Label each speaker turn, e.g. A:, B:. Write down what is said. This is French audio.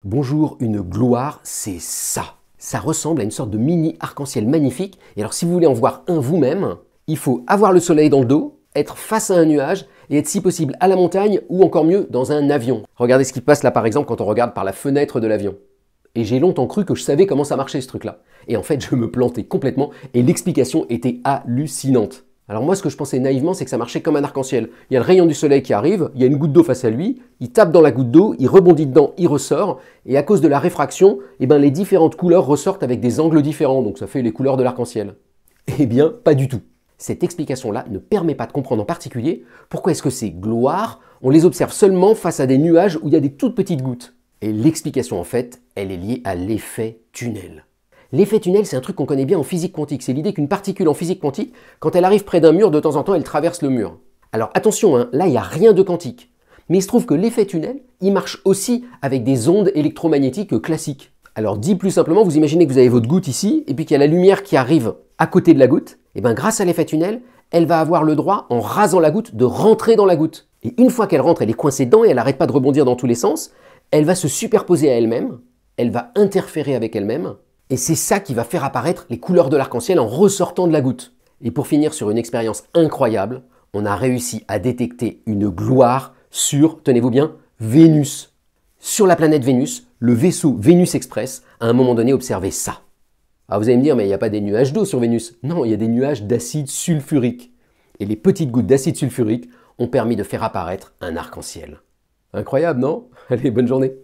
A: Bonjour, une gloire, c'est ça. Ça ressemble à une sorte de mini arc-en-ciel magnifique. Et alors si vous voulez en voir un vous-même, il faut avoir le soleil dans le dos, être face à un nuage et être si possible à la montagne ou encore mieux dans un avion. Regardez ce qui passe là par exemple quand on regarde par la fenêtre de l'avion. Et j'ai longtemps cru que je savais comment ça marchait ce truc-là. Et en fait je me plantais complètement et l'explication était hallucinante. Alors moi ce que je pensais naïvement c'est que ça marchait comme un arc-en-ciel. Il y a le rayon du soleil qui arrive, il y a une goutte d'eau face à lui, il tape dans la goutte d'eau, il rebondit dedans, il ressort, et à cause de la réfraction, les différentes couleurs ressortent avec des angles différents, donc ça fait les couleurs de l'arc-en-ciel. Eh bien, pas du tout. Cette explication-là ne permet pas de comprendre en particulier pourquoi est-ce que ces gloires, on les observe seulement face à des nuages où il y a des toutes petites gouttes. Et l'explication en fait, elle est liée à l'effet tunnel. L'effet tunnel, c'est un truc qu'on connaît bien en physique quantique. C'est l'idée qu'une particule en physique quantique, quand elle arrive près d'un mur, de temps en temps, elle traverse le mur. Alors attention, là, il n'y a rien de quantique. Mais il se trouve que l'effet tunnel, il marche aussi avec des ondes électromagnétiques classiques. Alors dit plus simplement, vous imaginez que vous avez votre goutte ici, et puis qu'il y a la lumière qui arrive à côté de la goutte. Et bien grâce à l'effet tunnel, elle va avoir le droit, en rasant la goutte, de rentrer dans la goutte. Et une fois qu'elle rentre, elle est coincée dedans et elle n'arrête pas de rebondir dans tous les sens. Elle va se superposer à elle-même, elle va interférer avec elle-même. Et c'est ça qui va faire apparaître les couleurs de l'arc-en-ciel en ressortant de la goutte. Et pour finir sur une expérience incroyable, on a réussi à détecter une gloire sur, tenez-vous bien, Vénus. Sur la planète Vénus, le vaisseau Vénus Express a à un moment donné observé ça. Alors vous allez me dire, mais il n'y a pas des nuages d'eau sur Vénus. Non, il y a des nuages d'acide sulfurique. Et les petites gouttes d'acide sulfurique ont permis de faire apparaître un arc-en-ciel. Incroyable, non? Allez, bonne journée.